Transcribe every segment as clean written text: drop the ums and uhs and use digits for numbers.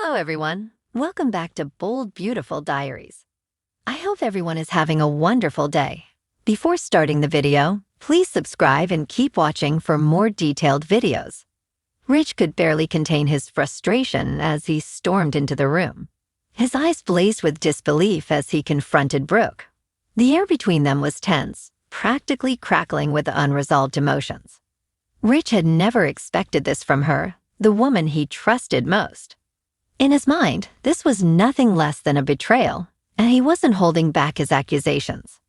Hello, everyone. Welcome back to Bold, Beautiful Diaries. I hope everyone is having a wonderful day. Before starting the video, please subscribe and keep watching for more detailed videos. Rich could barely contain his frustration as he stormed into the room. His eyes blazed with disbelief as he confronted Brooke. The air between them was tense, practically crackling with unresolved emotions. Rich had never expected this from her, the woman he trusted most. In his mind, this was nothing less than a betrayal, and he wasn't holding back his accusations.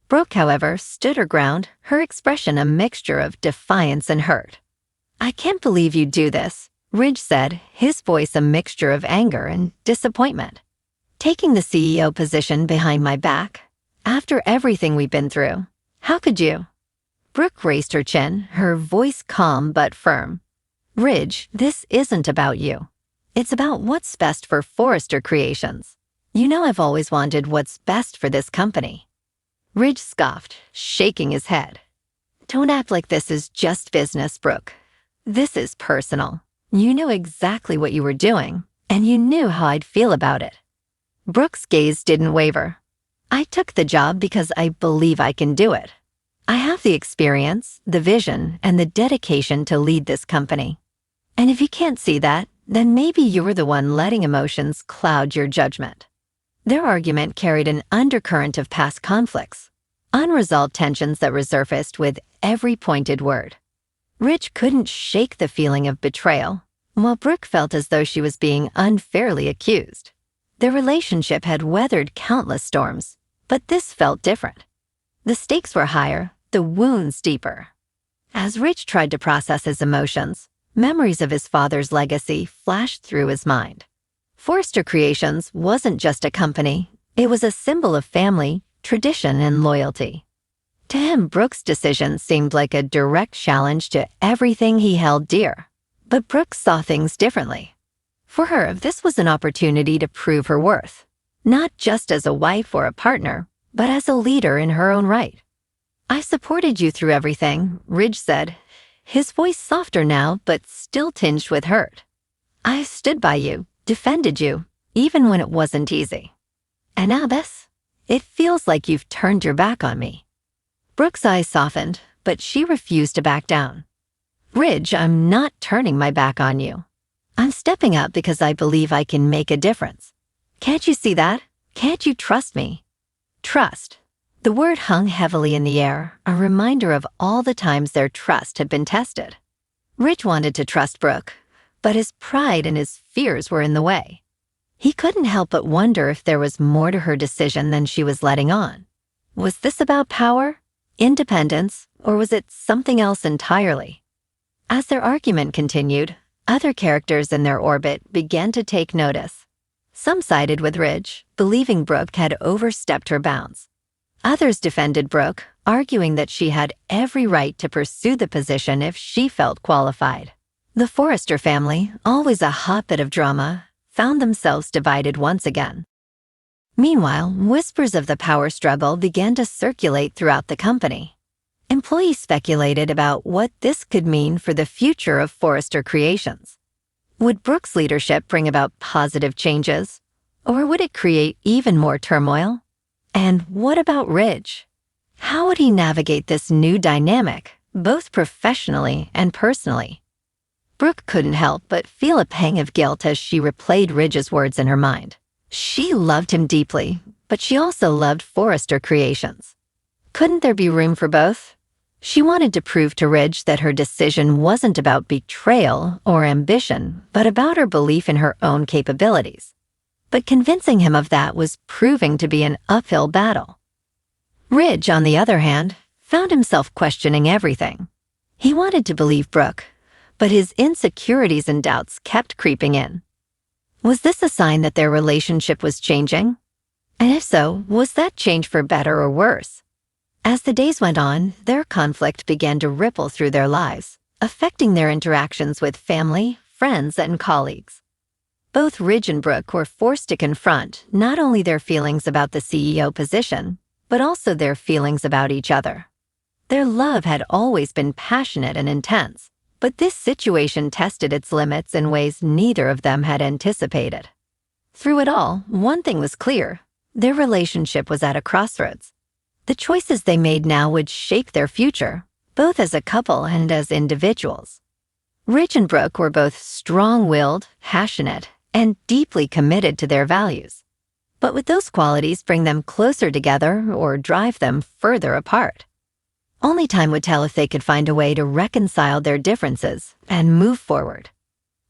Brooke, however, stood her ground, her expression a mixture of defiance and hurt. "I can't believe you do this," Ridge said, his voice a mixture of anger and disappointment. "Taking the CEO position behind my back, after everything we've been through, how could you?" Brooke raised her chin, her voice calm but firm. "Ridge, this isn't about you. It's about what's best for Forrester Creations. You know I've always wanted what's best for this company." Ridge scoffed, shaking his head. "Don't act like this is just business, Brooke. This is personal. You knew exactly what you were doing, and you knew how I'd feel about it." Brooke's gaze didn't waver. "I took the job because I believe I can do it. I have the experience, the vision, and the dedication to lead this company. And if you can't see that, then maybe you're the one letting emotions cloud your judgment." Their argument carried an undercurrent of past conflicts, unresolved tensions that resurfaced with every pointed word. Rich couldn't shake the feeling of betrayal, while Brooke felt as though she was being unfairly accused. Their relationship had weathered countless storms, but this felt different. The stakes were higher, the wounds deeper. As Rich tried to process his emotions, memories of his father's legacy flashed through his mind. Forrester Creations wasn't just a company, it was a symbol of family, tradition, and loyalty. To him, Brooke's decision seemed like a direct challenge to everything he held dear. But Brooke saw things differently. For her, this was an opportunity to prove her worth, not just as a wife or a partner, but as a leader in her own right. "I supported you through everything," Ridge said, his voice softer now, but still tinged with hurt. "I stood by you, defended you, even when it wasn't easy. And now this, it feels like you've turned your back on me." Brooke's eyes softened, but she refused to back down. "Ridge, I'm not turning my back on you. I'm stepping up because I believe I can make a difference. Can't you see that? Can't you trust me?" Trust. The word hung heavily in the air, a reminder of all the times their trust had been tested. Rich wanted to trust Brooke, but his pride and his fears were in the way. He couldn't help but wonder if there was more to her decision than she was letting on. Was this about power, independence, or was it something else entirely? As their argument continued, other characters in their orbit began to take notice. Some sided with Ridge, believing Brooke had overstepped her bounds. Others defended Brooke, arguing that she had every right to pursue the position if she felt qualified. The Forrester family, always a hotbed of drama, found themselves divided once again. Meanwhile, whispers of the power struggle began to circulate throughout the company. Employees speculated about what this could mean for the future of Forrester Creations. Would Brooke's leadership bring about positive changes, or would it create even more turmoil? And what about Ridge? How would he navigate this new dynamic, both professionally and personally? Brooke couldn't help but feel a pang of guilt as she replayed Ridge's words in her mind. She loved him deeply, but she also loved Forrester Creations. Couldn't there be room for both? She wanted to prove to Ridge that her decision wasn't about betrayal or ambition, but about her belief in her own capabilities. But convincing him of that was proving to be an uphill battle. Ridge, on the other hand, found himself questioning everything. He wanted to believe Brooke, but his insecurities and doubts kept creeping in. Was this a sign that their relationship was changing? And if so, was that change for better or worse? As the days went on, their conflict began to ripple through their lives, affecting their interactions with family, friends, and colleagues. Both Ridge and Brooke were forced to confront not only their feelings about the CEO position, but also their feelings about each other. Their love had always been passionate and intense, But this situation tested its limits in ways neither of them had anticipated. Through it all, one thing was clear. Their relationship was at a crossroads. The choices they made now would shape their future, both as a couple and as individuals. Rich and Brooke were both strong-willed, passionate, and deeply committed to their values. But would those qualities bring them closer together or drive them further apart? Only time would tell if they could find a way to reconcile their differences and move forward.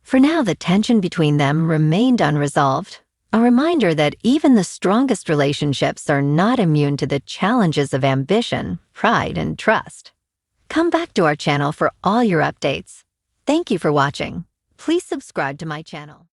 For now, the tension between them remained unresolved, a reminder that even the strongest relationships are not immune to the challenges of ambition, pride, and trust. Come back to our channel for all your updates. Thank you for watching. Please subscribe to my channel.